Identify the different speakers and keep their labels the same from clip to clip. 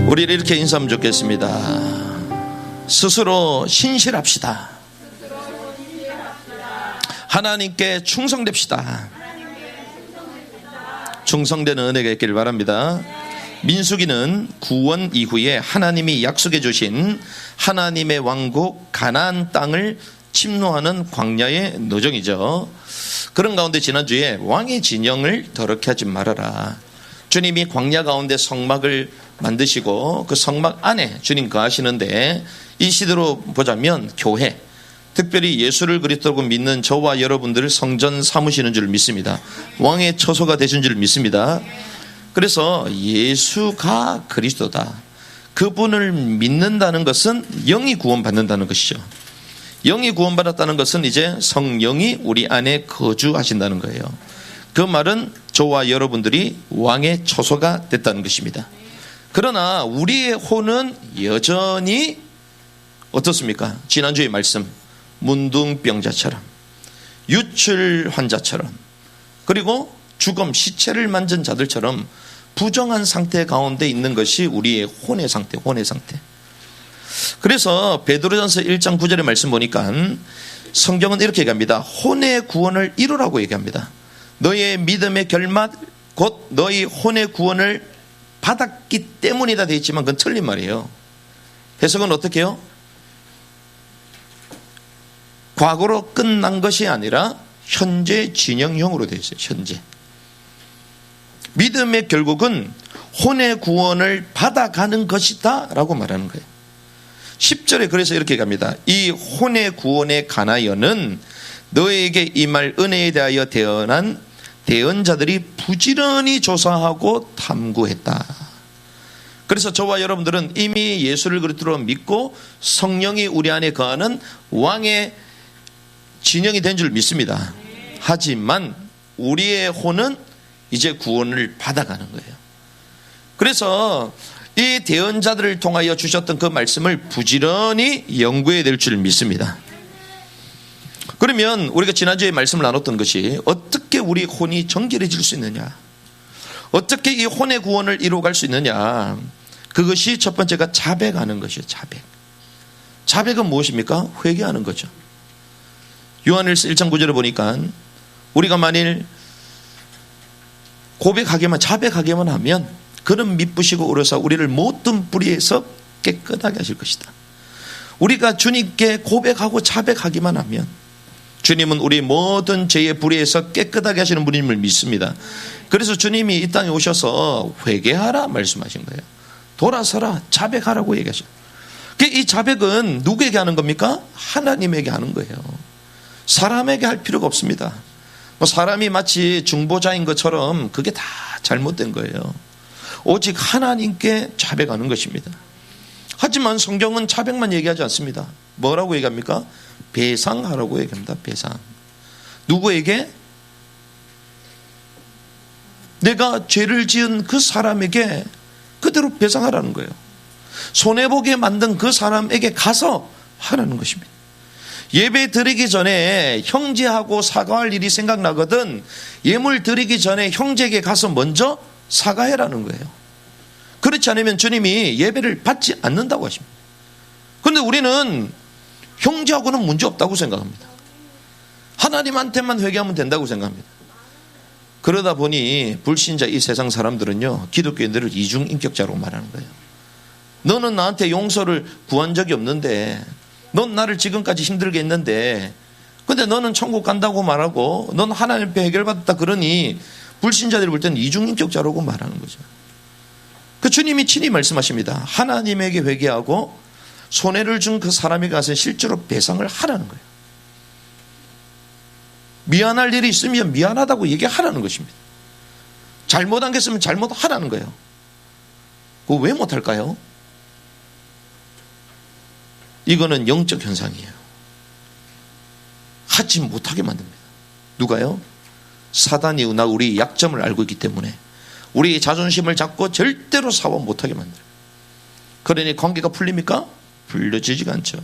Speaker 1: 우리를 이렇게 인사하면 좋겠습니다. 스스로 신실합시다. 하나님께 충성됩시다. 충성되는 은혜가 있기를 바랍니다. 민수기는 구원 이후에 하나님이 약속해 주신 하나님의 왕국 가나안 땅을 침노하는 광야의 노정이죠. 그런 가운데 지난주에 왕의 진영을 더럽게 하지 말아라. 주님이 광야 가운데 성막을 만드시고 그 성막 안에 주님 거하시는데, 이 시대로 보자면 교회, 특별히 예수를 그리스도로 믿는 저와 여러분들을 성전 삼으시는 줄 믿습니다. 왕의 처소가 되신 줄 믿습니다. 그래서 예수가 그리스도다, 그분을 믿는다는 것은 영이 구원받는다는 것이죠. 영이 구원받았다는 것은 이제 성령이 우리 안에 거주하신다는 거예요. 그 말은 저와 여러분들이 왕의 처소가 됐다는 것입니다. 그러나 우리의 혼은 여전히 어떻습니까? 지난주의 말씀, 문둥병자처럼, 유출 환자처럼, 그리고 죽음, 시체를 만진 자들처럼 부정한 상태 가운데 있는 것이 우리의 혼의 상태, 혼의 상태. 그래서 베드로전서 1장 9절의 말씀 보니까 성경은 이렇게 얘기합니다. 혼의 구원을 이루라고 얘기합니다. 너의 믿음의 결말, 곧 너희 혼의 구원을 받았기 때문이다 되어 있지만 그건 틀린 말이에요. 해석은 어떻게 해요? 과거로 끝난 것이 아니라 현재 진행형으로 되어 있어요. 현재. 믿음의 결국은 혼의 구원을 받아가는 것이다 라고 말하는 거예요. 10절에 그래서 이렇게 갑니다. 이 혼의 구원에 관하여는 너에게 임할 은혜에 대하여 태어난 대언자들이 부지런히 조사하고 탐구했다. 그래서 저와 여러분들은 이미 예수를 그리스도로 믿고 성령이 우리 안에 거하는 왕의 진영이 된 줄 믿습니다. 하지만 우리의 혼은 이제 구원을 받아가는 거예요. 그래서 이 대언자들을 통하여 주셨던 그 말씀을 부지런히 연구해야 될 줄 믿습니다. 그러면 우리가 지난주에 말씀을 나눴던 것이 어떻게 우리 혼이 정결해질 수 있느냐, 어떻게 이 혼의 구원을 이루어갈 수 있느냐, 그것이 첫 번째가 자백하는 것이에요. 자백은 무엇입니까? 회개하는 거죠. 요한일서 1장 9절을 보니까 우리가 만일 고백하기만, 자백하기만 하면 그는 미쁘시고 의로사 우리를 모든 불의에서 깨끗하게 하실 것이다. 우리가 주님께 고백하고 자백하기만 하면 주님은 우리 모든 죄의 불의에서 깨끗하게 하시는 분임을 믿습니다. 그래서 주님이 이 땅에 오셔서 회개하라 말씀하신 거예요. 돌아서라, 자백하라고 얘기하셨어요. 이 자백은 누구에게 하는 겁니까? 하나님에게 하는 거예요. 사람에게 할 필요가 없습니다. 사람이 마치 중보자인 것처럼 그게 다 잘못된 거예요. 오직 하나님께 자백하는 것입니다. 하지만 성경은 자백만 얘기하지 않습니다. 뭐라고 얘기합니까? 배상하라고 얘기합니다. 배상. 누구에게? 내가 죄를 지은 그 사람에게 그대로 배상하라는 거예요. 손해보게 만든 그 사람에게 가서 하라는 것입니다. 예배 드리기 전에 형제하고 사과할 일이 생각나거든 예물 드리기 전에 형제에게 가서 먼저 사과해라는 거예요. 그렇지 않으면 주님이 예배를 받지 않는다고 하십니다. 그런데 우리는 형제하고는 문제 없다고 생각합니다. 하나님한테만 회개하면 된다고 생각합니다. 그러다 보니 불신자 이 세상 사람들은요, 기독교인들을 이중인격자로 말하는 거예요. 너는 나한테 용서를 구한 적이 없는데, 넌 나를 지금까지 힘들게 했는데, 근데 너는 천국 간다고 말하고 넌 하나님 앞에 해결받았다 그러니 불신자들이 볼 때는 이중인격자라고 말하는 거죠. 그 주님이 친히 말씀하십니다. 하나님에게 회개하고 손해를 준 그 사람에게 가서 실제로 배상을 하라는 거예요. 미안할 일이 있으면 미안하다고 얘기하라는 것입니다. 잘못한 게 있으면 잘못하라는 거예요. 그거 왜 못할까요? 이거는 영적 현상이에요. 하지 못하게 만듭니다. 누가요? 사단이 우리 약점을 알고 있기 때문에 우리의 자존심을 잡고 절대로 사과 못하게 만들어요. 그러니 관계가 풀립니까? 풀려지지가 않죠.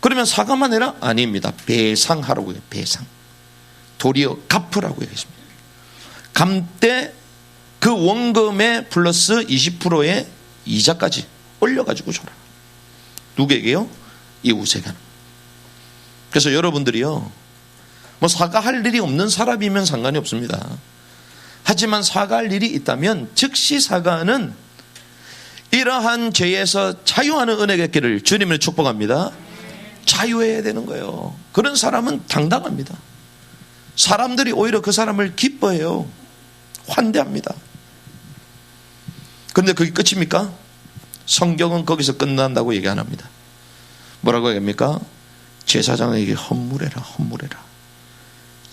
Speaker 1: 그러면 사과만 해라? 아닙니다. 배상하라고 해요. 배상. 도리어 갚으라고 얘기했습니다. 감때 그 원금에 플러스 20%의 이자까지 올려가지고 줘라. 누구에게요? 이웃에게는. 그래서 여러분들이요, 뭐 사과할 일이 없는 사람이면 상관이 없습니다. 하지만 사과할 일이 있다면 즉시 사과하는 이러한 죄에서 자유하는 은혜가 있기를 주님을 축복합니다. 자유해야 되는 거예요. 그런 사람은 당당합니다. 사람들이 오히려 그 사람을 기뻐해요. 환대합니다. 그런데 그게 끝입니까? 성경은 거기서 끝난다고 얘기 안 합니다. 뭐라고 얘기합니까? 제사장에게 헌물해라, 헌물해라.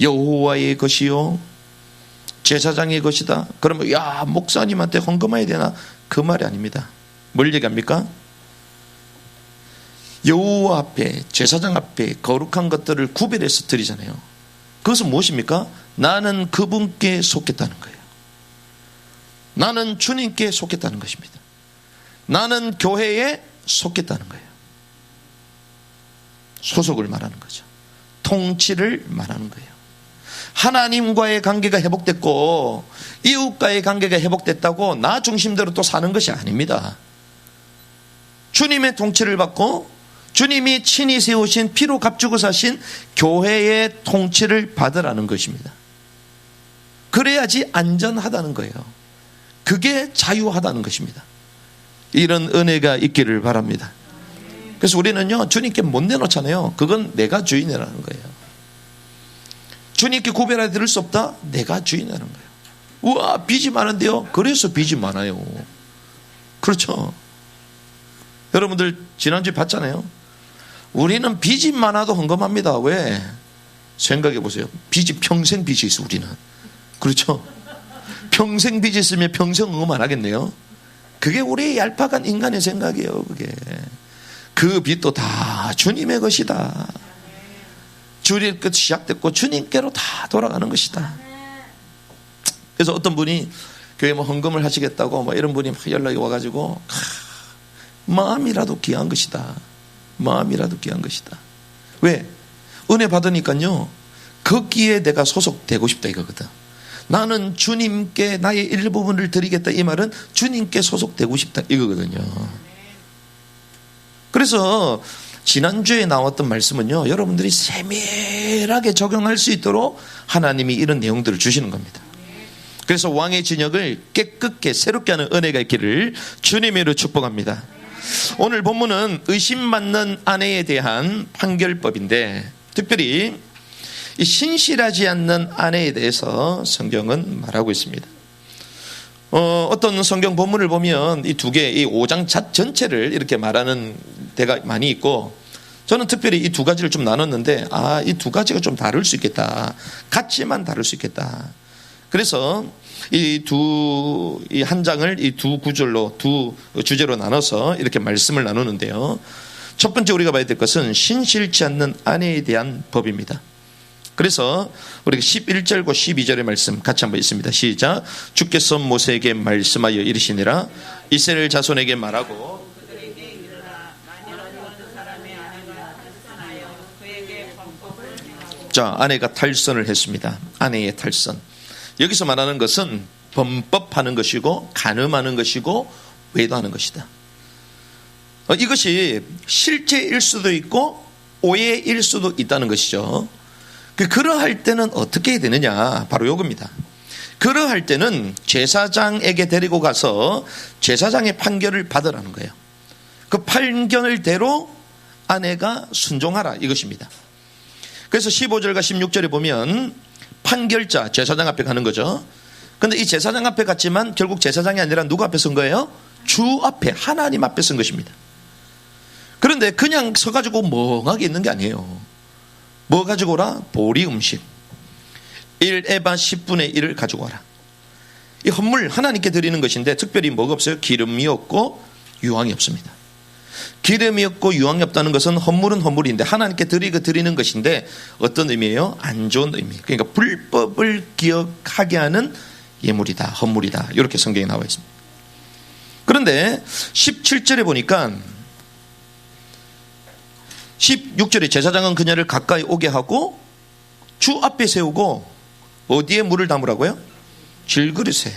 Speaker 1: 여호와의 것이요 제사장의 것이다. 그러면 야, 목사님한테 헌금해야 되나? 그 말이 아닙니다. 뭘 얘기합니까? 여호와 앞에, 제사장 앞에 거룩한 것들을 구별해서 드리잖아요. 그것은 무엇입니까? 나는 그분께 속했다는 거예요. 나는 주님께 속했다는 것입니다. 나는 교회에 속했다는 거예요. 소속을 말하는 거죠. 통치를 말하는 거예요. 하나님과의 관계가 회복됐고 이웃과의 관계가 회복됐다고 나 중심대로 또 사는 것이 아닙니다. 주님의 통치를 받고 주님이 친히 세우신 피로 값주고 사신 교회의 통치를 받으라는 것입니다. 그래야지 안전하다는 거예요. 그게 자유하다는 것입니다. 이런 은혜가 있기를 바랍니다. 그래서 우리는요, 주님께 못 내놓잖아요. 그건 내가 주인이라는 거예요. 주님께 구별해 드릴 수 없다? 내가 주인이라는 거예요. 우와, 빚이 많은데요? 그래서 빚이 많아요. 그렇죠. 여러분들 지난주에 봤잖아요. 우리는 빚이 많아도 헌금합니다. 왜? 생각해 보세요. 빚이 평생 빚이 있어, 우리는. 그렇죠. 평생 빚이 있으면 평생 헌금 안 하겠네요. 그게 우리의 얄팍한 인간의 생각이에요. 그게. 그 빚도 다 주님의 것이다. 주님 끝 시작됐고 주님께로 다 돌아가는 것이다. 그래서 어떤 분이 교회 뭐 헌금을 하시겠다고 뭐 이런 분이 막 연락이 와가지고 마음이라도 귀한 것이다. 마음이라도 귀한 것이다. 왜? 은혜 받으니까요, 거기에 내가 소속되고 싶다 이거거든. 나는 주님께 나의 일부분을 드리겠다 이 말은 주님께 소속되고 싶다 이거거든요. 그래서 지난주에 나왔던 말씀은요, 여러분들이 세밀하게 적용할 수 있도록 하나님이 이런 내용들을 주시는 겁니다. 그래서 왕의 진역을 깨끗게 새롭게 하는 은혜가 있기를 주님으로 축복합니다. 오늘 본문은 의심 받는 아내에 대한 판결법인데, 특별히 이 신실하지 않는 아내에 대해서 성경은 말하고 있습니다. 어떤 성경 본문을 보면 이 두 개, 이 5장 전체를 이렇게 말하는 데가 많이 있고, 저는 특별히 이 두 가지를 좀 나눴는데, 이 두 가지가 좀 다를 수 있겠다. 같이만 다를 수 있겠다. 그래서 이 한 장을 이 두 구절로, 두 주제로 나눠서 이렇게 말씀을 나누는데요. 첫 번째 우리가 봐야 될 것은 신실치 않는 아내에 대한 법입니다. 그래서 우리가 11절과 12절의 말씀 같이 한번 읽습니다. 시작. 주께서 모세에게 말씀하여 이르시니라. 이스라엘 자손에게 말하고 자, 아내가 탈선을 했습니다. 아내의 탈선. 여기서 말하는 것은 범법하는 것이고 간음하는 것이고 외도하는 것이다. 이것이 실제일 수도 있고 오해일 수도 있다는 것이죠. 그러할 때는 어떻게 해야 되느냐, 바로 요겁니다. 그러할 때는 제사장에게 데리고 가서 제사장의 판결을 받으라는 거예요. 그 판결대로 아내가 순종하라 이것입니다. 그래서 15절과 16절에 보면 판결자, 제사장 앞에 가는 거죠. 그런데 이 제사장 앞에 갔지만 결국 제사장이 아니라 누구 앞에 선 거예요? 주 앞에, 하나님 앞에 선 것입니다. 그런데 그냥 서가지고 멍하게 있는 게 아니에요. 뭐 가지고 오라? 보리 음식 1에바 10분의 1을 가지고 와라. 이 헌물 하나님께 드리는 것인데 특별히 뭐가 없어요? 기름이 없고 유황이 없습니다. 기름이 없고 유황이 없다는 것은 헌물은 헌물인데 하나님께 드리는 것인데 어떤 의미예요? 안 좋은 의미. 그러니까 불법을 기억하게 하는 예물이다, 헌물이다, 이렇게 성경에 나와 있습니다. 그런데 17절에 보니까 16절에 제사장은 그녀를 가까이 오게 하고 주 앞에 세우고 어디에 물을 담으라고요? 질그릇에.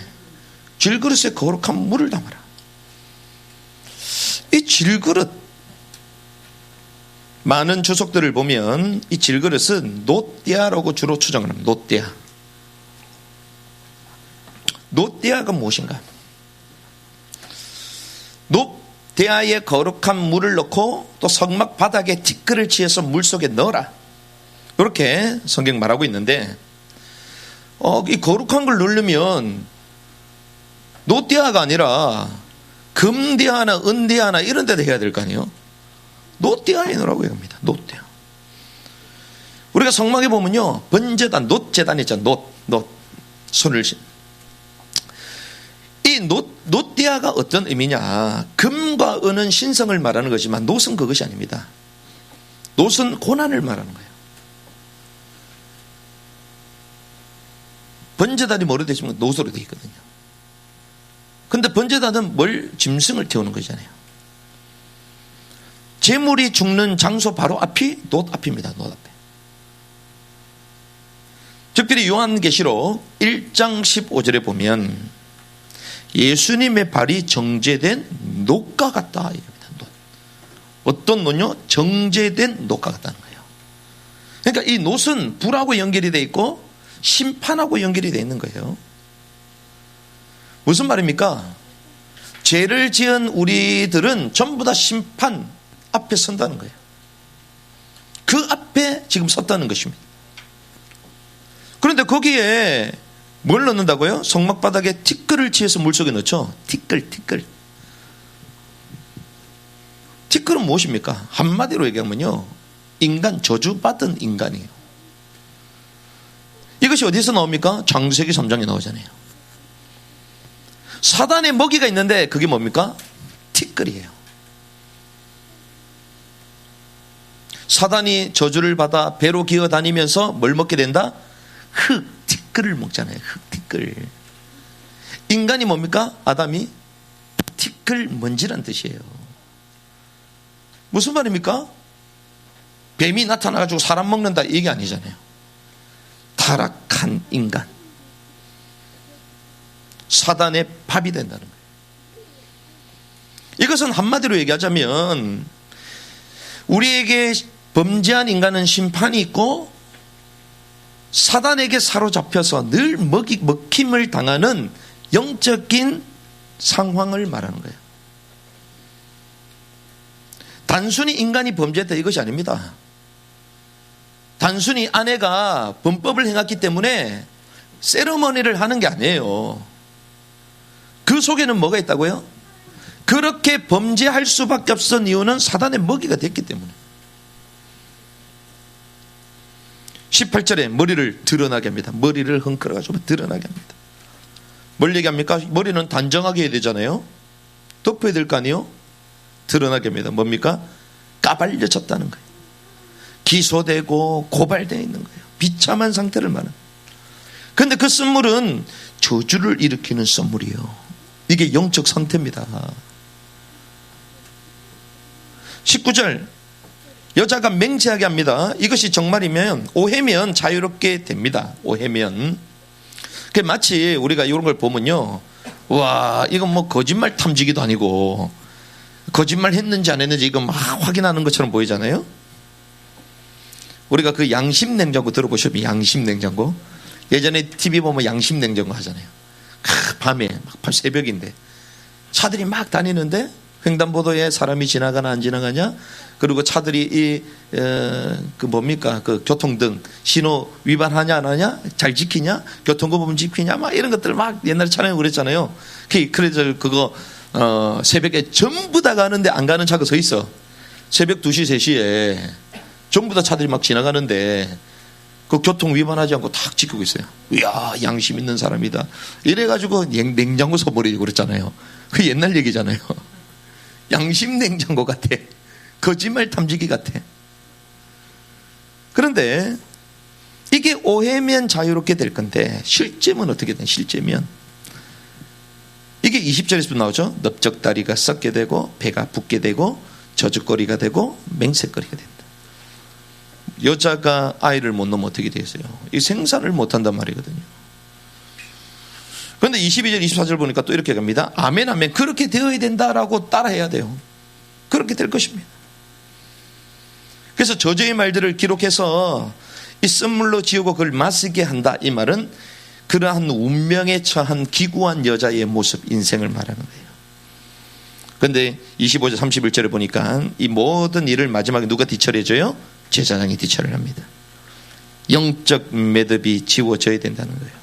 Speaker 1: 질그릇에 거룩한 물을 담아라. 이 질그릇, 많은 주석들을 보면 이 질그릇은 노띠아라고 주로 추정을 합니다. 노띠아. 노띠아가 무엇인가? 노띠아에 거룩한 물을 넣고 또 성막 바닥에 티끌을 치어서 물속에 넣어라. 이렇게 성경 말하고 있는데, 이 거룩한 걸 넣으려면 노띠아가 아니라 금띠아나 은띠아나 이런 데다 해야 될 거 아니에요? 노띠아에 넣으라고 합니다. 노띠아. 우리가 성막에 보면요, 번제단, 놋제단 있잖아요. 손을 이 노띠아가 어떤 의미냐? 금과 은은 신성을 말하는 거지만 놋은 그것이 아닙니다. 놋은 고난을 말하는 거예요. 번제단이 뭐로 되시면 놋으로 되어 있거든요. 근데 번제단은 짐승을 태우는 거잖아요. 제물이 죽는 장소 바로 앞이 놋 앞입니다. 놋 앞에. 특별히 요한계시록 1장 15절에 보면 예수님의 발이 정제된 놋과 같다. 이겁니다. 놋. 어떤 놋요? 정제된 놋과 같다는 거예요. 그러니까 이 놋은 불하고 연결이 되어 있고 심판하고 연결이 되어 있는 거예요. 무슨 말입니까? 죄를 지은 우리들은 전부 다 심판 앞에 선다는 거예요. 그 앞에 지금 섰다는 것입니다. 그런데 거기에 뭘 넣는다고요? 성막 바닥에 티끌을 치어서 물속에 넣죠. 티끌. 티끌은 무엇입니까? 한마디로 얘기하면요, 인간, 저주받은 인간이에요. 이것이 어디서 나옵니까? 창세기 3장에 나오잖아요. 사단의 먹이가 있는데 그게 뭡니까? 티끌이에요. 사단이 저주를 받아 배로 기어 다니면서 뭘 먹게 된다? 흙, 티끌을 먹잖아요. 흙, 티끌. 인간이 뭡니까? 아담이 티끌, 먼지란 뜻이에요. 무슨 말입니까? 뱀이 나타나가지고 사람 먹는다, 이게 아니잖아요. 타락한 인간, 사단의 밥이 된다는 거예요. 이것은 한마디로 얘기하자면 우리에게 범죄한 인간은 심판이 있고 사단에게 사로잡혀서 늘 먹힘을 당하는 영적인 상황을 말하는 거예요. 단순히 인간이 범죄했다, 이것이 아닙니다. 단순히 아내가 범법을 행했기 때문에 세리머니를 하는 게 아니에요. 그 속에는 뭐가 있다고요? 그렇게 범죄할 수밖에 없었던 이유는 사단의 먹이가 됐기 때문에. 18절에 머리를 드러나게 합니다. 머리를 헝클어가지고 드러나게 합니다. 뭘 얘기합니까? 머리는 단정하게 해야 되잖아요. 덮어야 될 거 아니에요? 드러나게 합니다. 뭡니까? 까발려졌다는 거예요. 기소되고 고발되어 있는 거예요. 비참한 상태를 말하는. 그런데 그 선물은 저주를 일으키는 선물이에요. 이게 영적 상태입니다. 19절, 여자가 맹세하게 합니다. 이것이 정말이면, 오해면 자유롭게 됩니다. 오해면. 마치 우리가 이런 걸 보면요, 와, 이건 뭐 거짓말 탐지기도 아니고 거짓말 했는지 안 했는지 이거 막 확인하는 것처럼 보이잖아요. 우리가 그 양심 냉장고 들어보셨죠? 양심 냉장고. 예전에 TV 보면 양심 냉장고 하잖아요. 밤에 막 새벽인데 차들이 막 다니는데 횡단보도에 사람이 지나가나 안 지나가냐, 그리고 차들이 그 뭡니까, 그 교통등 신호 위반하냐 안 하냐, 잘 지키냐, 교통법은 지키냐, 막 이런 것들 막 옛날에 촬영하고 그랬잖아요. 그래서 그거 새벽에 전부 다 가는데 안 가는 차가 서 있어. 새벽 2시 3시에 전부 다 차들이 막 지나가는데 그 교통 위반하지 않고 탁 지키고 있어요. 이야, 양심 있는 사람이다. 이래가지고 냉장고 써버리고 그랬잖아요. 그 옛날 얘기잖아요. 양심 냉장고 같아. 거짓말 탐지기 같아. 그런데 이게 오해면 자유롭게 될 건데 실제면 어떻게 돼? 실제면 이게 20절에서 나오죠. 넓적다리가 썩게 되고 배가 붓게 되고 저주거리가 되고 맹세거리가 된다. 여자가 아이를 못 낳으면 어떻게 되세요? 이 생산을 못한단 말이거든요. 그런데 22절 24절 보니까 또 이렇게 갑니다. 아멘 아멘, 그렇게 되어야 된다라고 따라해야 돼요. 그렇게 될 것입니다. 그래서 저주의 말들을 기록해서 이 쓴물로 지우고 그걸 마시게 한다, 이 말은 그러한 운명에 처한 기구한 여자의 모습, 인생을 말하는 거예요. 그런데 25절 31절에 보니까 이 모든 일을 마지막에 누가 뒤처리해줘요? 제사장이 뒤처리를 합니다. 영적 매듭이 지워져야 된다는 거예요.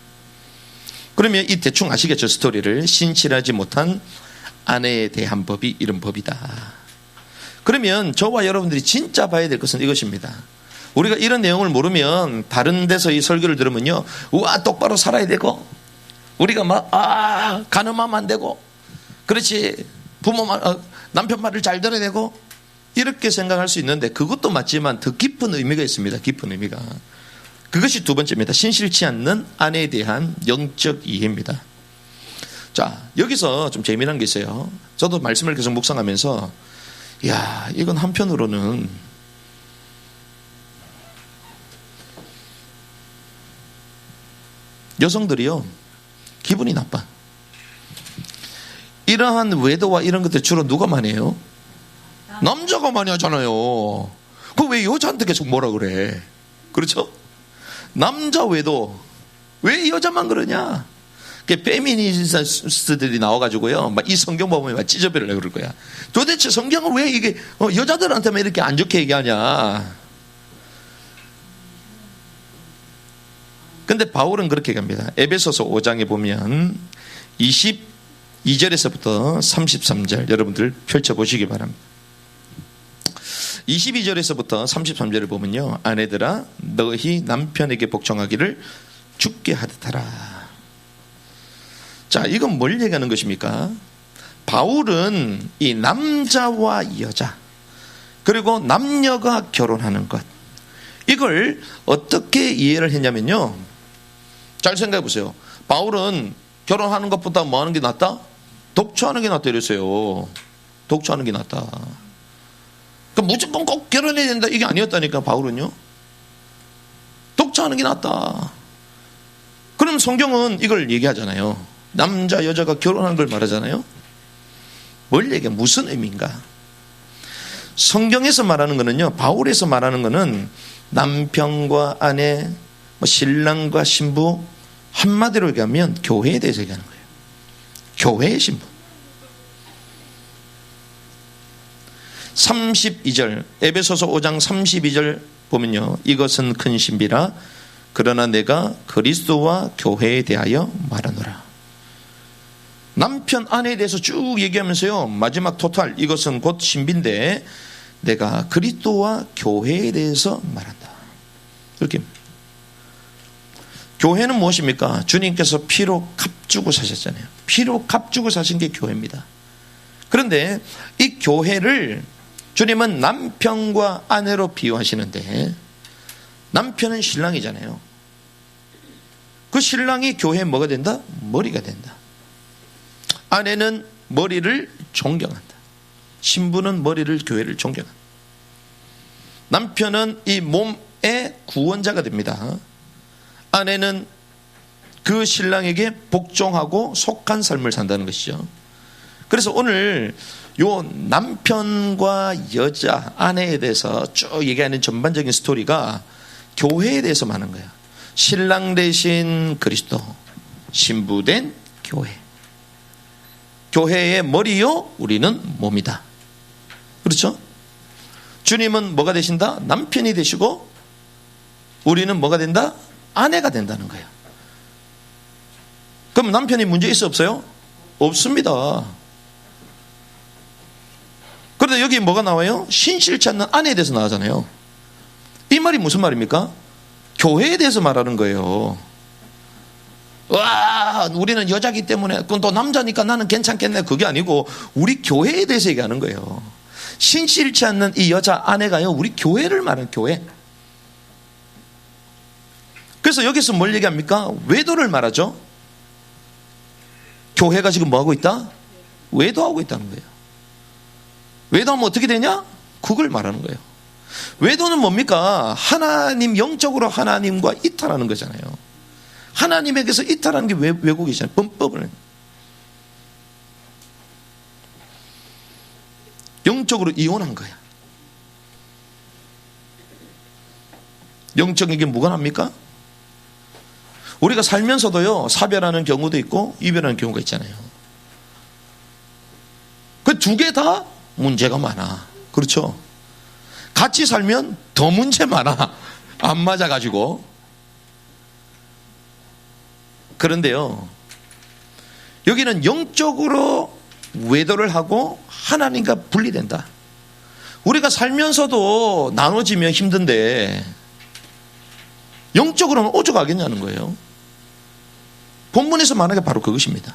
Speaker 1: 그러면 이 대충 아시겠죠? 스토리를. 신실하지 못한 아내에 대한 법이 이런 법이다. 그러면 저와 여러분들이 진짜 봐야 될 것은 이것입니다. 우리가 이런 내용을 모르면 다른 데서 이 설교를 들으면요, 우와 똑바로 살아야 되고, 우리가 막 가늠하면 안 되고, 그렇지 부모 말, 남편 말을 잘 들어야 되고, 이렇게 생각할 수 있는데 그것도 맞지만 더 깊은 의미가 있습니다. 깊은 의미가. 그것이 두 번째입니다. 신실치 않는 아내에 대한 영적 이해입니다. 자, 여기서 좀 재미난 게 있어요. 저도 말씀을 계속 묵상하면서, 이야, 이건 한편으로는 여성들이요, 기분이 나빠. 이러한 외도와 이런 것들 주로 누가 많이 해요? 남자가 많이 하잖아요. 그럼 왜 여자한테 계속 뭐라 그래? 그렇죠? 남자 외도 왜 여자만 그러냐? 페미니스트들이 나와가지고요, 막 이 성경 보면 막 찢어버리려고 그럴 거야. 도대체 성경을 왜 이게 여자들한테만 이렇게 안 좋게 얘기하냐? 근데 바울은 그렇게 갑니다. 에베소서 5장에 보면 22절에서부터 33절 여러분들 펼쳐보시기 바랍니다. 22절에서부터 33절을 보면요, 아내들아 너희 남편에게 복종하기를 죽게 하듯 하라. 자, 이건 뭘 얘기하는 것입니까? 바울은 이 남자와 여자, 그리고 남녀가 결혼하는 것, 이걸 어떻게 이해를 했냐면요, 잘 생각해 보세요. 바울은 결혼하는 것보다 뭐 하는 게 낫다? 독초하는 게 낫다 이랬어요. 독초하는 게 낫다. 그러니까 무조건 꼭 결혼해야 된다, 이게 아니었다니까. 바울은요, 독초하는 게 낫다. 그럼 성경은 이걸 얘기하잖아요. 남자 여자가 결혼하는 걸 말하잖아요. 뭘 얘기해? 무슨 의미인가? 성경에서 말하는 거는요, 바울에서 말하는 거는 남편과 아내, 신랑과 신부, 한마디로 얘기하면 교회에 대해서 얘기하는 거예요. 교회의 신부. 32절, 에베소서 5장 32절 보면요, 이것은 큰 신비라. 그러나 내가 그리스도와 교회에 대하여 말하노라. 남편 아내에 대해서 쭉 얘기하면서요, 마지막 토탈, 이것은 곧 신비인데 내가 그리스도와 교회에 대해서 말한다. 이렇게. 교회는 무엇입니까? 주님께서 피로 값주고 사셨잖아요. 피로 값주고 사신 게 교회입니다. 그런데 이 교회를 주님은 남편과 아내로 비유하시는데, 남편은 신랑이잖아요. 그 신랑이 교회에 뭐가 된다? 머리가 된다. 아내는 머리를 존경한다. 신부는 머리를, 교회를 존경한다. 남편은 이 몸의 구원자가 됩니다. 아내는 그 신랑에게 복종하고 속한 삶을 산다는 것이죠. 그래서 오늘 요 남편과 여자, 아내에 대해서 쭉 얘기하는 전반적인 스토리가 교회에 대해서 많은 거야. 신랑 대신 그리스도, 신부 된 교회. 교회의 머리요, 우리는 몸이다. 그렇죠? 주님은 뭐가 되신다? 남편이 되시고, 우리는 뭐가 된다? 아내가 된다는 거예요. 그럼 남편이 문제 있어 없어요? 없습니다. 그런데 여기 뭐가 나와요? 신실치 않는 아내에 대해서 나오잖아요. 이 말이 무슨 말입니까? 교회에 대해서 말하는 거예요. 와, 우리는 여자기 때문에, 그건 또 남자니까 나는 괜찮겠네, 그게 아니고 우리 교회에 대해서 얘기하는 거예요. 신실치 않는 이 여자 아내가요, 우리 교회를 말하는, 교회. 그래서 여기서 뭘 얘기합니까? 외도를 말하죠. 교회가 지금 뭐하고 있다? 외도하고 있다는 거예요. 외도하면 어떻게 되냐? 그걸 말하는 거예요. 외도는 뭡니까? 하나님, 영적으로 하나님과 이탈하는 거잖아요. 하나님에게서 이탈하는 게 왜곡이잖아요. 범법을. 영적으로 이혼한 거야. 영적에게 무관합니까? 우리가 살면서도요, 사별하는 경우도 있고 이별하는 경우가 있잖아요. 그 두 개 다 문제가 많아. 그렇죠? 같이 살면 더 문제 많아. 안 맞아가지고. 그런데요, 여기는 영적으로 외도를 하고 하나님과 분리된다. 우리가 살면서도 나눠지면 힘든데 영적으로는 오죽하겠냐는 거예요. 본문에서 말하는 게 바로 그것입니다.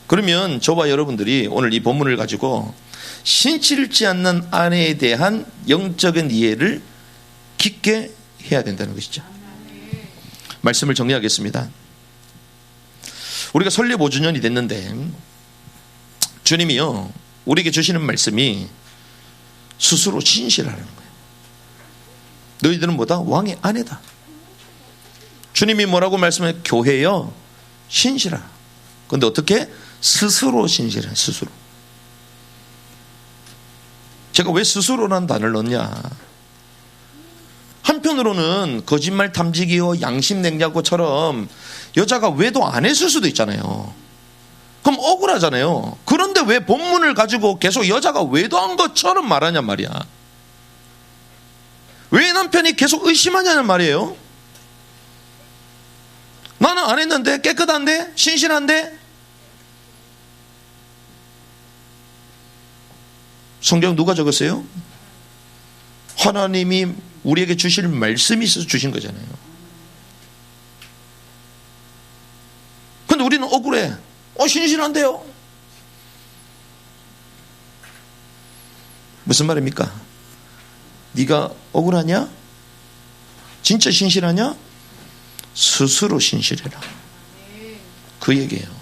Speaker 1: 그러면 저와 여러분들이 오늘 이 본문을 가지고 신실치 않는 아내에 대한 영적인 이해를 깊게 해야 된다는 것이죠. 말씀을 정리하겠습니다. 우리가 설립 5주년이 됐는데 주님이요, 우리에게 주시는 말씀이 스스로 신실하라는 거예요. 너희들은 뭐다? 왕의 아내다. 주님이 뭐라고 말씀해? 교회요, 신실하라. 그런데 어떻게? 스스로 신실해. 스스로. 제가 왜 스스로라는 단어를 넣냐? 한편으로는 거짓말 탐지기요, 양심 냉장고처럼 여자가 외도 안 했을 수도 있잖아요. 그럼 억울하잖아요. 그런데 왜 본문을 가지고 계속 여자가 외도한 것처럼 말하냔 말이야. 왜 남편이 계속 의심하냐는 말이에요. 나는 안 했는데, 깨끗한데, 신실한데. 성경 누가 적었어요? 하나님이 우리에게 주실 말씀이 있어서 주신 거잖아요. 근데 우리는 억울해. 신실한데요? 무슨 말입니까? 네가 억울하냐? 진짜 신실하냐? 스스로 신실해라. 그 얘기예요.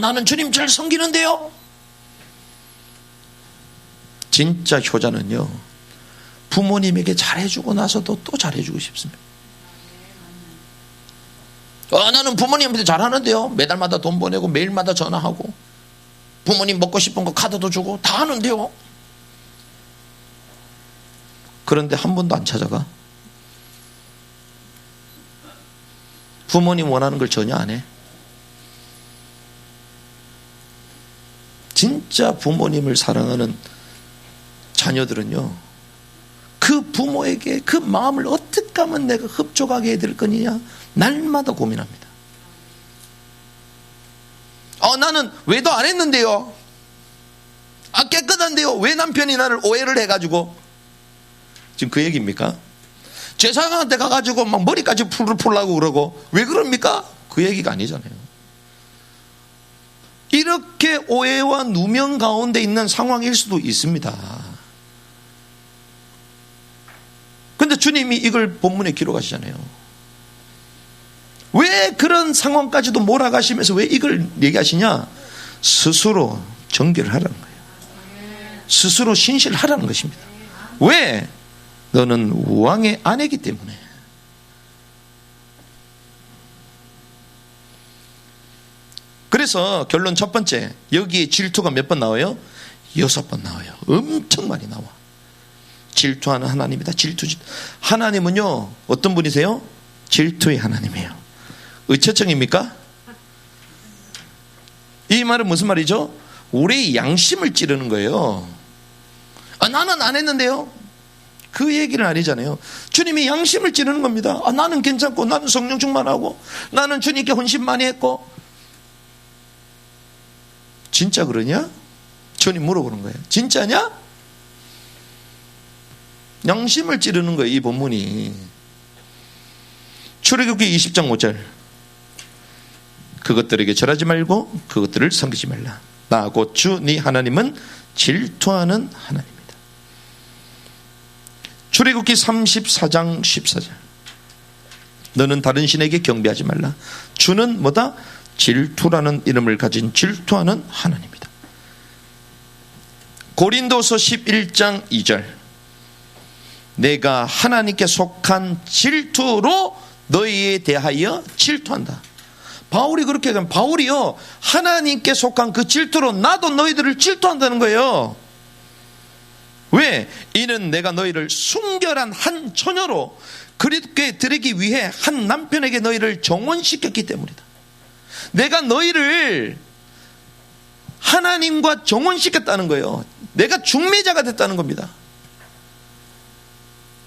Speaker 1: 나는 주님 잘 섬기는데요? 진짜 효자는요, 부모님에게 잘해주고 나서도 또 잘해주고 싶습니다. 나는 부모님한테 잘하는데요? 매달마다 돈 보내고 매일마다 전화하고 부모님 먹고 싶은 거 카드도 주고 다 하는데요? 그런데 한 번도 안 찾아가? 부모님 원하는 걸 전혀 안 해? 진짜 부모님을 사랑하는 자녀들은요, 그 부모에게 그 마음을 어떻게 하면 내가 흡족하게 해드릴 거냐 날마다 고민합니다. 나는 외도 안 했는데요? 깨끗한데요? 왜 남편이 나를 오해를 해가지고? 지금 그 얘기입니까? 제사장한테 가가지고 막 머리까지 풀으려고 그러고 왜 그럽니까? 그 얘기가 아니잖아요. 이렇게 오해와 누명 가운데 있는 상황일 수도 있습니다. 근데 주님이 이걸 본문에 기록하시잖아요. 왜 그런 상황까지도 몰아가시면서 왜 이걸 얘기하시냐? 스스로 정결을 하라는 거예요. 스스로 신실하라는 것입니다. 왜? 너는 왕의 아내이기 때문에. 그래서 결론 첫 번째, 여기에 질투가 몇 번 나와요? 6번 나와요. 엄청 많이 나와. 질투하는 하나님이다. 질투. 하나님은요, 어떤 분이세요? 질투의 하나님이에요. 의처증입니까? 이 말은 무슨 말이죠? 우리의 양심을 찌르는 거예요. 나는 안 했는데요? 그 얘기는 아니잖아요. 주님이 양심을 찌르는 겁니다. 나는 괜찮고, 나는 성령 충만하고, 나는 주님께 헌신 많이 했고. 진짜 그러냐? 주님 물어보는 거예요. 진짜냐? 양심을 찌르는 거예요, 이 본문이. 출애굽기 20장 5절. 그것들에게 절하지 말고 그것들을 섬기지 말라. 나 곧 주 네 하나님은 질투하는 하나님이다. 출애굽기 34장 14절. 너는 다른 신에게 경배하지 말라. 주는 뭐다? 질투라는 이름을 가진 질투하는 하나님이다. 고린도서 11장 2절. 내가 하나님께 속한 질투로 너희에 대하여 질투한다. 바울이 그렇게 하면 바울이요 하나님께 속한 그 질투로 나도 너희들을 질투한다는 거예요. 왜? 이는 내가 너희를 순결한 한 처녀로 그리스도께 드리기 위해 한 남편에게 너희를 정혼시켰기 때문이다. 내가 너희를 하나님과 정혼시켰다는 거예요. 내가 중매자가 됐다는 겁니다.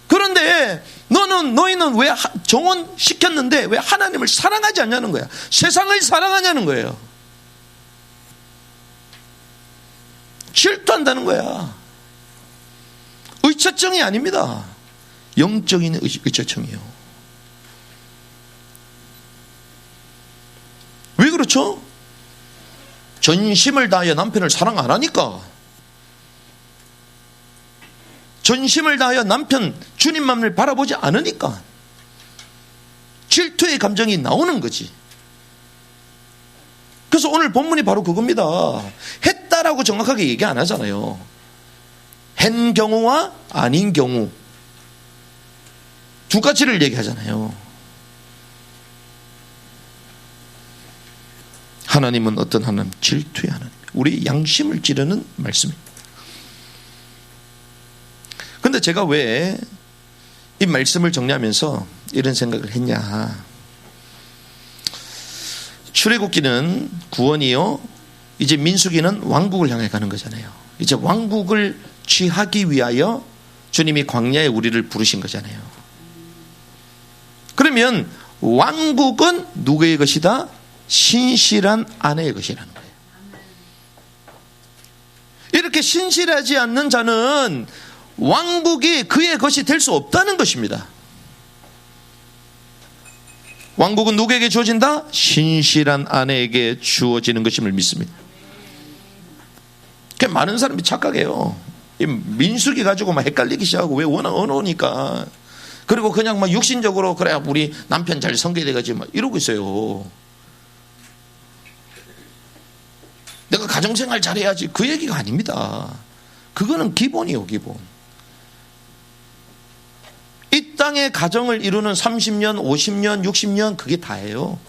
Speaker 1: 그런데 너희는 왜 정혼시켰는데 왜 하나님을 사랑하지 않냐는 거야. 세상을 사랑하냐는 거예요. 질투한다는 거야. 의처증이 아닙니다. 영적인 의처증이에요. 왜 그렇죠? 전심을 다하여 남편을 사랑 안 하니까. 전심을 다하여 남편 주님만을 바라보지 않으니까 질투의 감정이 나오는 거지. 그래서 오늘 본문이 바로 그겁니다. 했다라고 정확하게 얘기 안 하잖아요. 한 경우와 아닌 경우 두 가지를 얘기하잖아요. 하나님은 어떤 하나님? 질투의 하나님. 우리 양심을 찌르는 말씀입니다. 근데 제가 왜 이 말씀을 정리하면서 이런 생각을 했냐. 출애굽기는 구원이요, 이제 민수기는 왕국을 향해 가는 거잖아요. 이제 왕국을 취하기 위하여 주님이 광야에 우리를 부르신 거잖아요. 그러면 왕국은 누구의 것이다? 신실한 아내의 것이라는 거예요. 이렇게 신실하지 않는 자는 왕국이 그의 것이 될 수 없다는 것입니다. 왕국은 누구에게 주어진다? 신실한 아내에게 주어지는 것임을 믿습니다. 많은 사람이 착각해요. 민수기 가지고 막 헷갈리기 시작하고, 왜 워낙 어려우니까. 그리고 그냥 막 육신적으로 그래 우리 남편 잘 섬겨야 되겠지 막 이러고 있어요. 내가 가정생활 잘해야지, 그 얘기가 아닙니다. 그거는 기본이요, 기본. 이 땅의 가정을 이루는 30년, 50년, 60년 그게 다예요.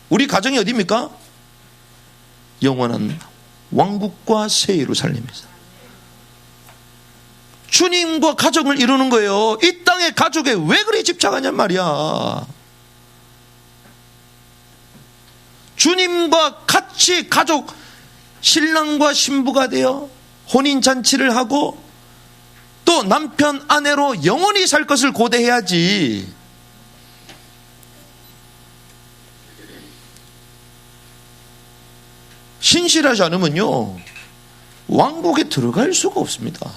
Speaker 1: 우리 가정이 어디입니까? 영원한 왕국과 새 예루살렘입니다. 주님과 가정을 이루는 거예요. 이 땅의 가족에 왜 그리 집착하냔 말이야. 주님과 같이 가족, 신랑과 신부가 되어 혼인잔치를 하고 또 남편, 아내로 영원히 살 것을 고대해야지. 신실하지 않으면요, 왕국에 들어갈 수가 없습니다.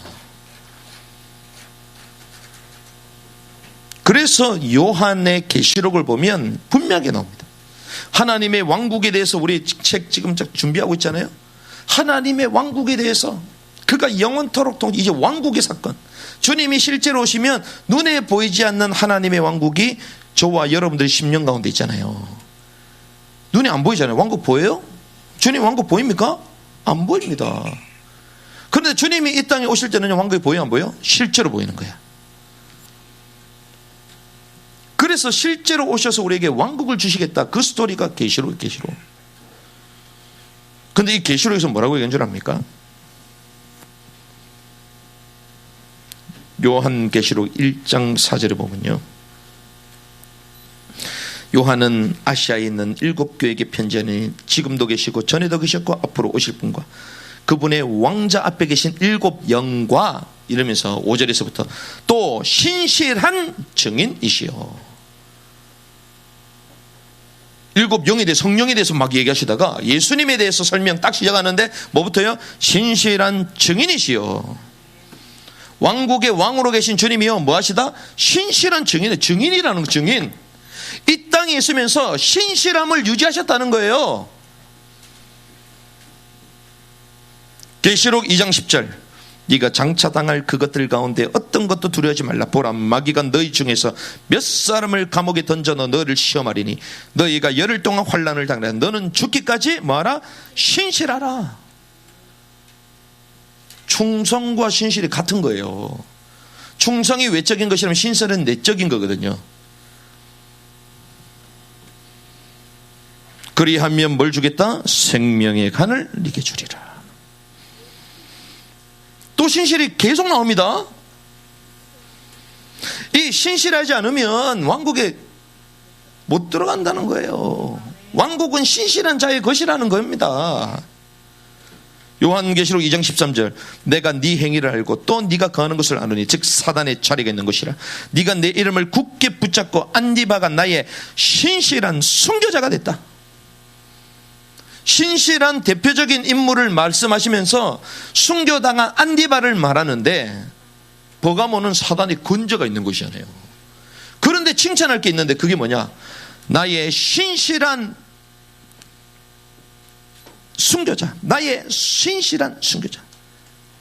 Speaker 1: 그래서 요한의 계시록을 보면 분명하게 나옵니다. 하나님의 왕국에 대해서 우리 책 지금 준비하고 있잖아요. 하나님의 왕국에 대해서 그가 영원토록 이제 왕국의 사건, 주님이 실제로 오시면 눈에 보이지 않는 하나님의 왕국이 저와 여러분들의 심령 가운데 있잖아요. 눈에 안 보이잖아요. 왕국 보여요? 주님 왕국 보입니까? 안 보입니다. 그런데 주님이 이 땅에 오실 때는 왕국이 보여 안 보여? 실제로 보이는 거야. 그래서 실제로 오셔서 우리에게 왕국을 주시겠다. 그 스토리가 계시록이에요, 계시록. 근데 이 계시록에서 뭐라고 얘기한 줄 압니까? 요한계시록 1장 4절에 보면요, 요한은 아시아에 있는 7교회에게 편지하니 지금도 계시고 전에도 계셨고 앞으로 오실 분과 그분의 왕자 앞에 계신 7 영과 이러면서 5절에서부터 또 신실한 증인이시여. 7 영에 대해, 성령에 대해서 막 얘기하시다가 예수님에 대해서 설명 딱 시작하는데 뭐부터요? 신실한 증인이시여. 왕국의 왕으로 계신 주님이요, 뭐 하시다? 신실한 증인, 증인이라는 증인. 이 땅에 있으면서 신실함을 유지하셨다는 거예요. 계시록 2장 10절. 네가 장차당할 그것들 가운데 어떤 것도 두려워하지 말라. 보라, 마귀가 너희 중에서 몇 사람을 감옥에 던져넣어 너를 시험하리니 너희가 열흘 동안 환난을 당하라. 너는 죽기까지 뭐하라? 신실하라. 충성과 신실이 같은 거예요. 충성이 외적인 것이라면 신실은 내적인 거거든요. 그리하면 뭘 주겠다? 생명의 간을 네게 주리라. 또 신실이 계속 나옵니다. 이 신실하지 않으면 왕국에 못 들어간다는 거예요. 왕국은 신실한 자의 것이라는 겁니다. 요한계시록 2장 13절, 내가 네 행위를 알고 또 네가 거하는 것을 아노니 즉 사단의 자리가 있는 것이라. 네가 내 이름을 굳게 붙잡고 안디바가 나의 신실한 순교자가 됐다. 신실한 대표적인 인물을 말씀하시면서 순교당한 안디바를 말하는데, 버가모는 사단의 근저가 있는 곳이잖아요. 그런데 칭찬할 게 있는데 그게 뭐냐? 나의 신실한 순교자, 나의 신실한 순교자.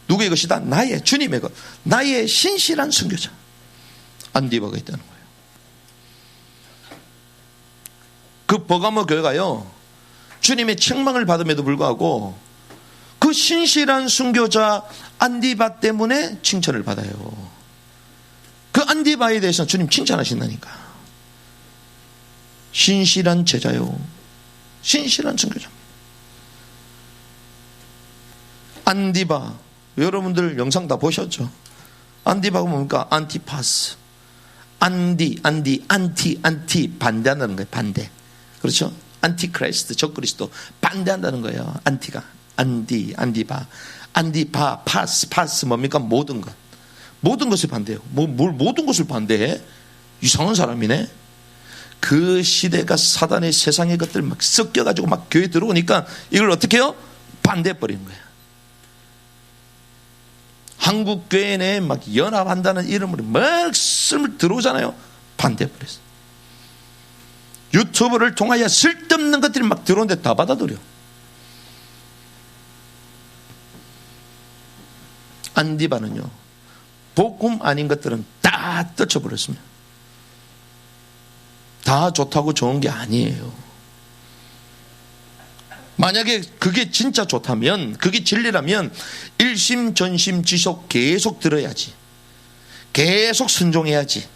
Speaker 1: 누구의 것이다? 나의, 주님의 것, 나의 신실한 순교자 안디바가 있다는 거예요. 그 버가모 교회가요, 주님의 책망을 받음에도 불구하고 그 신실한 순교자 안디바 때문에 칭찬을 받아요. 그 안디바에 대해서 주님 칭찬하신다니까. 신실한 제자요, 신실한 순교자입니다. 안디바, 여러분들 영상 다 보셨죠? 안디바가 뭡니까? 안티파스. 안티, 반대한다는 거예요. 반대. 그렇죠? 안티크라이스트, 적그리스도 반대한다는 거예요. 안티가. 안디바. 안디바, 파스 뭡니까? 모든 것. 모든 것을 반대해요. 뭘 모든 것을 반대해? 이상한 사람이네. 그 시대가 사단의 세상의 것들 막 섞여가지고 막 교회 들어오니까 이걸 어떻게 해요? 반대해버리는 거예요. 한국 교회 내에 막 연합한다는 이름으로 막 들어오잖아요. 반대해버렸어. 유튜브를 통하여 쓸데없는 것들이 막 들어오는데 다 받아들여. 안디바는요, 복음 아닌 것들은 다 떨쳐버렸습니다. 다 좋다고 좋은 게 아니에요. 만약에 그게 진짜 좋다면, 그게 진리라면 일심 전심 지속 계속 들어야지, 계속 순종해야지,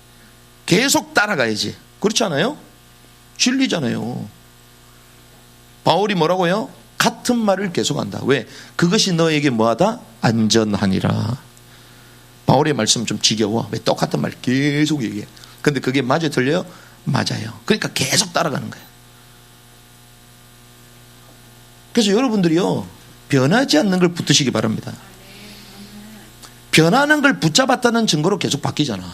Speaker 1: 계속 따라가야지. 그렇지 않아요? 진리잖아요. 바울이 뭐라고요? 같은 말을 계속한다. 왜? 그것이 너에게 뭐하다? 안전하니라. 바울의 말씀은 좀 지겨워. 왜 똑같은 말 계속 얘기해? 근데 그게 맞아요, 틀려요? 맞아요. 그러니까 계속 따라가는 거예요. 그래서 여러분들이요, 변하지 않는 걸 붙드시기 바랍니다. 변하는 걸 붙잡았다는 증거로 계속 바뀌잖아.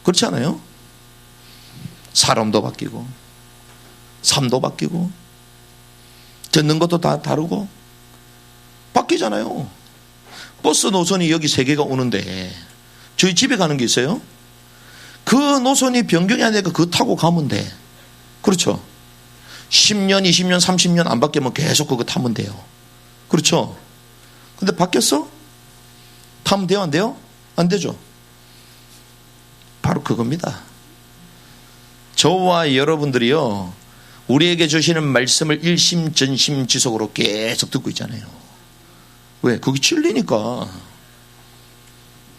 Speaker 1: 그렇지 않아요? 사람도 바뀌고, 삶도 바뀌고, 듣는 것도 다 다르고, 바뀌잖아요. 버스 노선이 여기 3개가 오는데, 저희 집에 가는 게 있어요? 그 노선이 변경이 안 되니까 그거 타고 가면 돼. 그렇죠? 10년, 20년, 30년 안 바뀌면 계속 그거 타면 돼요. 그렇죠? 근데 바뀌었어? 타면 돼요? 안 돼요? 안 되죠? 바로 그겁니다. 저와 여러분들이요, 우리에게 주시는 말씀을 일심전심지속으로 계속 듣고 있잖아요. 왜? 그게 진리니까.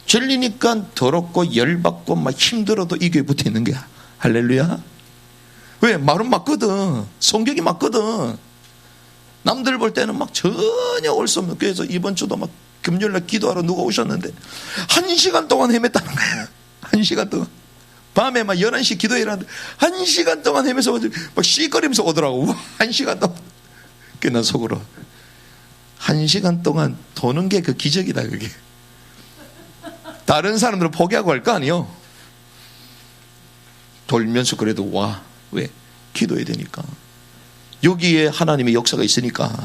Speaker 1: 진리니까 더럽고 열받고 막 힘들어도 이 교회 붙어 있는 거야. 할렐루야. 왜? 말은 맞거든. 성격이 맞거든. 남들 볼 때는 막 전혀 올 수 없는, 그래서 이번 주도 막 금요일날 기도하러 누가 오셨는데 1시간 동안 헤맸다는 거야. 1시간 동안. 밤에 막 11시 기도회라는데 1시간 동안 헤매서 막 씨거리면서 오더라고. 1시간 동안. 그게 난 속으로 1시간 동안 도는 게 그 기적이다, 그게. 다른 사람들은 포기하고 할 거 아니요. 돌면서 그래도 와. 왜? 기도해야 되니까. 여기에 하나님의 역사가 있으니까.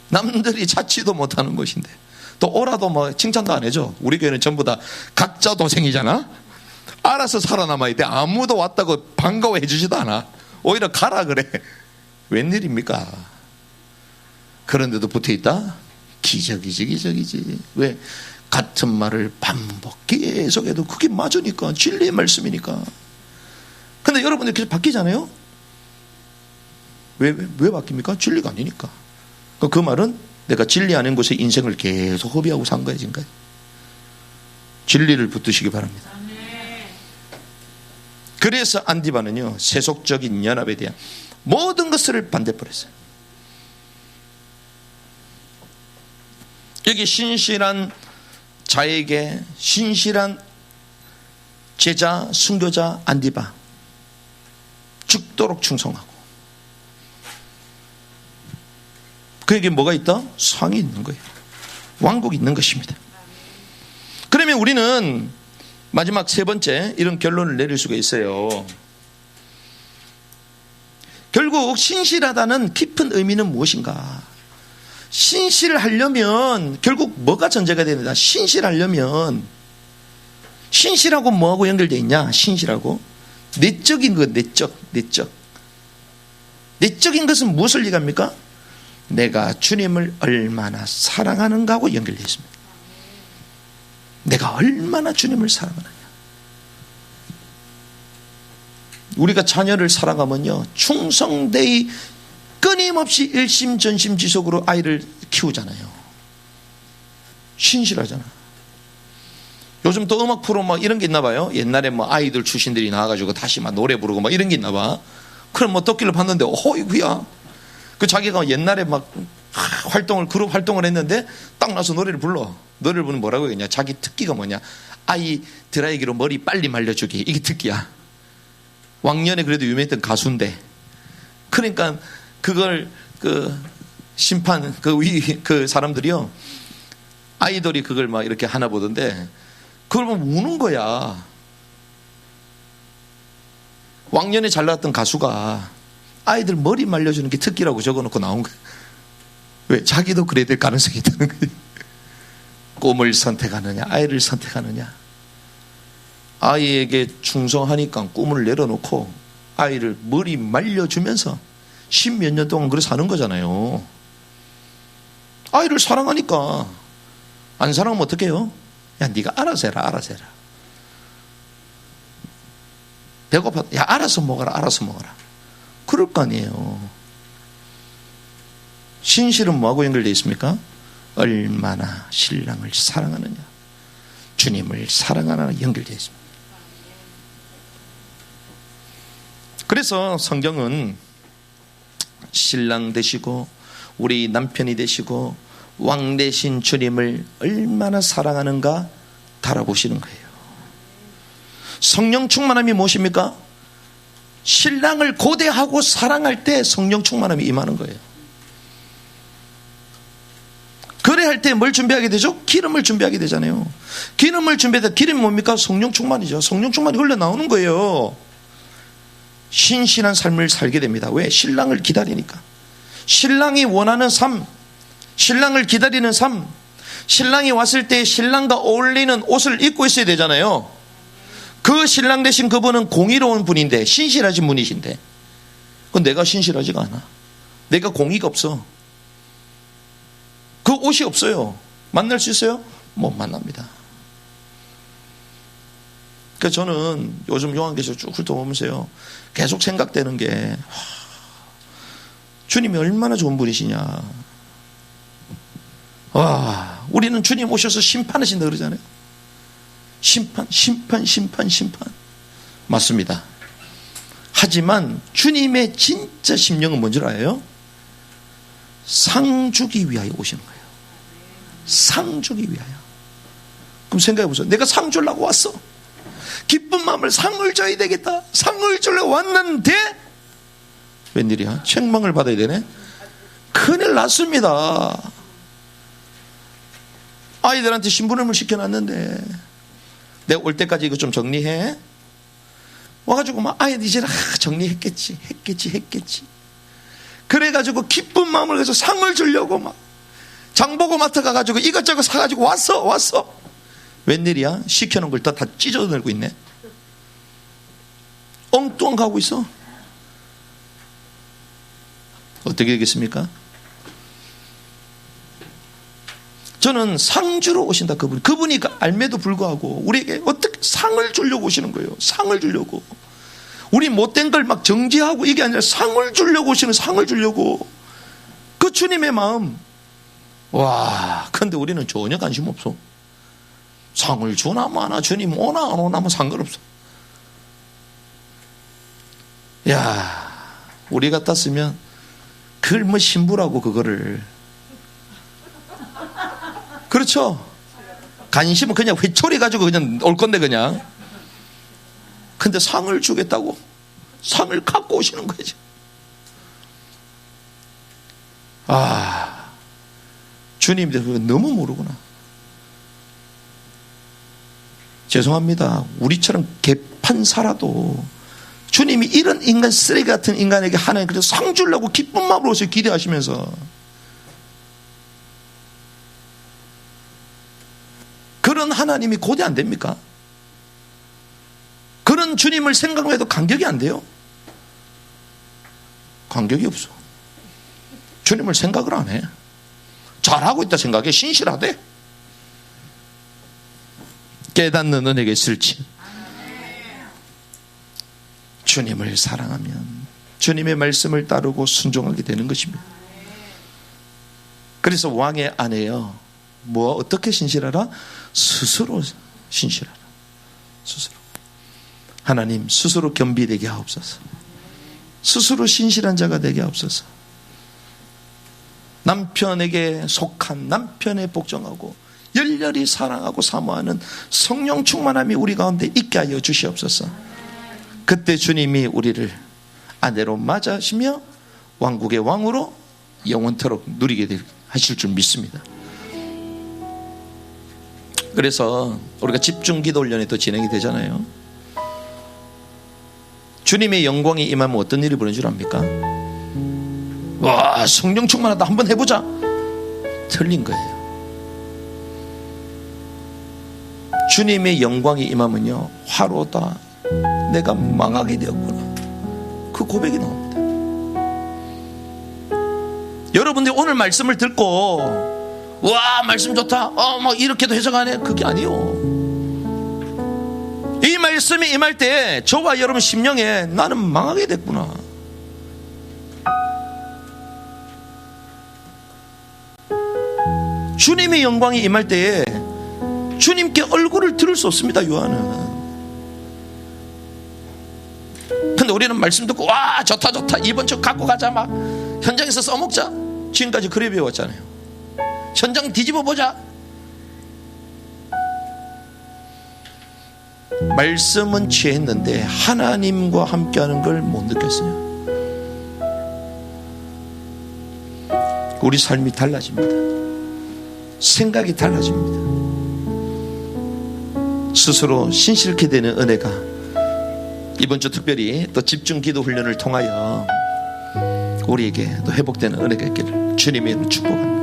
Speaker 1: 남들이 찾지도 못하는 것인데, 또 오라도 뭐 칭찬도 안 해줘. 우리 교회는 전부 다 각자 도생이잖아. 알아서 살아남아야 돼. 아무도 왔다고 반가워해 주지도 않아. 오히려 가라 그래. 웬일입니까? 그런데도 붙어있다? 기적이지. 왜? 같은 말을 반복 계속해도 그게 맞으니까. 진리의 말씀이니까. 근데 여러분들 계속 바뀌잖아요. 왜 바뀝니까? 진리가 아니니까. 그 말은 내가 진리 아닌 곳에 인생을 계속 허비하고 산 거예요, 지금까지. 진리를 붙드시기 바랍니다. 그래서 안디바는요, 세속적인 연합에 대한 모든 것을 반대버렸어요. 여기 신실한 자에게 신실한 제자, 순교자 안디바, 죽도록 충성하고, 그에게 뭐가 있다? 상이 있는 거예요. 왕국이 있는 것입니다. 그러면 우리는 마지막 세 번째 이런 결론을 내릴 수가 있어요. 결국 신실하다는 깊은 의미는 무엇인가? 신실하려면 결국 뭐가 전제가 됩니다. 신실하려면, 신실하고 뭐하고 연결되어 있냐? 신실하고 내적인 것, 내적인 것은 무엇을 얘기합니까? 내가 주님을 얼마나 사랑하는가하고 연결되어 있습니다. 내가 얼마나 주님을 사랑하느냐. 우리가 자녀를 사랑하면요, 충성되이 끊임없이 일심전심지속으로 아이를 키우잖아요. 신실하잖아. 요즘 또 음악 프로 막 이런 게 있나 봐요. 옛날에 뭐 아이돌 출신들이 나와가지고 다시 막 노래 부르고 막 이런 게 있나 봐. 그럼 뭐 떡기를 봤는데, 어이구야. 그 자기가 옛날에 막 그룹 활동을 했는데 딱 나서 노래를 불러. 노래를 부르면 뭐라고 했냐? 자기 특기가 뭐냐? 아이 드라이기로 머리 빨리 말려주기. 이게 특기야. 왕년에 그래도 유명했던 가수인데. 그러니까 그걸 심판 그 사람들이요, 아이돌이 그걸 막 이렇게 하나 보던데, 그걸 보면 우는 거야. 왕년에 잘 나왔던 가수가 아이들 머리 말려주는 게 특기라고 적어놓고 나온 거야. 왜? 자기도 그래야 될 가능성이 있다는 거예요. 꿈을 선택하느냐, 아이를 선택하느냐. 아이에게 충성하니까 꿈을 내려놓고 아이를 머리 말려주면서 십몇 년 동안 그래 사는 거잖아요. 아이를 사랑하니까. 안 사랑하면 어떡해요? 야, 네가 알아서 해라, 알아서 해라. 배고파, 야, 알아서 먹어라, 알아서 먹어라. 그럴 거 아니에요. 신실은 뭐하고 연결되어 있습니까? 얼마나 신랑을 사랑하느냐, 주님을 사랑하느냐 연결되어 있습니다. 그래서 성경은 신랑 되시고 우리 남편이 되시고 왕 되신 주님을 얼마나 사랑하는가 달아보시는 거예요. 성령 충만함이 무엇입니까? 신랑을 고대하고 사랑할 때 성령 충만함이 임하는 거예요. 그래야 할 때 뭘 준비하게 되죠? 기름을 준비하게 되잖아요. 기름을 준비할 때 기름이 뭡니까? 성령 충만이죠. 성령 충만이 흘러나오는 거예요. 신실한 삶을 살게 됩니다. 왜? 신랑을 기다리니까. 신랑이 원하는 삶, 신랑을 기다리는 삶, 신랑이 왔을 때 신랑과 어울리는 옷을 입고 있어야 되잖아요. 그 신랑 되신 그분은 공의로운 분인데, 신실하신 분이신데, 그건 내가 신실하지가 않아. 내가 공의가 없어. 그 옷이 없어요. 만날 수 있어요? 못 만납니다. 그러니까 저는 요즘 요한계시록 쭉 훑어보면서요, 계속 생각되는 게, 주님이 얼마나 좋은 분이시냐. 와, 우리는 주님 오셔서 심판하신다 그러잖아요. 심판. 맞습니다. 하지만 주님의 진짜 심령은 뭔지 알아요? 상 주기 위하여 오시는 거예요. 상 주기 위하여. 그럼 생각해 보세요. 내가 상 주려고 왔어. 기쁜 마음을 상을 줘야 되겠다. 상을 주려고 왔는데 웬일이야? 책망을 받아야 되네. 큰일 났습니다. 아이들한테 신부름을 시켜놨는데 내가 올 때까지 이거 좀 정리해. 와가지고 막 아이들 이제 정리했겠지. 그래가지고 기쁜 마음을 가지고 상을 주려고 막 장보고마트 가가지고 이것저것 사가지고 왔어. 웬일이야? 시켜놓은 걸 다 찢어내고 있네. 엉뚱한 가고 있어. 어떻게 되겠습니까? 저는 상 주러 오신다. 그분이 알매도 불구하고 우리에게 어떻게 상을 주려고 오시는 거예요. 상을 주려고. 우리 못된 걸 막 정지하고 이게 아니라 상을 주려고 오시는, 상을 주려고. 그 주님의 마음. 와, 근데 우리는 전혀 관심 없어. 상을 주나 마나, 주님 오나 안 오나 뭐 상관없어. 야, 우리 같았으면 그걸 뭐 신부라고 그거를, 그렇죠? 관심은 그냥 회초리 가지고 그냥 올 건데 그냥. 근데 상을 주겠다고 상을 갖고 오시는 거죠. 아, 주님들 그거 너무 모르구나. 죄송합니다. 우리처럼 개판 살아도 주님이 이런 인간, 쓰레기 같은 인간에게 하나님 그래서 상 주려고 기쁜 마음으로 오셔 기대하시면서, 그런 하나님이 고대 안 됩니까? 그런 주님을 생각해도 간격이 안 돼요? 간격이 없어. 주님을 생각을 안 해. 잘하고 있다 생각해. 신실하대. 깨닫는 은혜가 있을지. 주님을 사랑하면 주님의 말씀을 따르고 순종하게 되는 것입니다. 그래서 왕의 아내여, 뭐 어떻게 신실하라? 스스로 신실하라. 스스로. 하나님 스스로 겸비되게 하옵소서. 스스로 신실한 자가 되게 하옵소서. 남편에게 속한, 남편에 복종하고 열렬히 사랑하고 사모하는 성령 충만함이 우리 가운데 있게 하여 주시옵소서. 그때 주님이 우리를 아내로 맞으시며 왕국의 왕으로 영원토록 누리게 하실 줄 믿습니다. 그래서 우리가 집중기도 훈련이 또 진행이 되잖아요. 주님의 영광이 임하면 어떤 일이 벌어진 줄 압니까? 와, 성령 충만하다, 한번 해보자. 틀린 거예요. 주님의 영광이 임하면요, 화로다, 내가 망하게 되었구나, 그 고백이 나옵니다. 여러분들 오늘 말씀을 듣고 와, 말씀 좋다, 막 이렇게도 해석하네, 그게 아니요. 이 말씀이 임할 때 저와 여러분 심령에 나는 망하게 됐구나, 주님의 영광이 임할 때에 주님께 얼굴을 들을 수 없습니다. 요한은. 근데 우리는 말씀 듣고 와, 좋다 좋다, 이번 주 갖고 가자, 막 현장에서 써먹자. 지금까지 그래 배웠잖아요. 현장 뒤집어 보자. 말씀은 취했는데 하나님과 함께하는 걸 못 느꼈어요. 우리 삶이 달라집니다. 생각이 달라집니다. 스스로 신실케 되는 은혜가 이번 주 특별히 또 집중 기도 훈련을 통하여 우리에게 또 회복되는 은혜가 있기를 주님의 이름으로 축복합니다.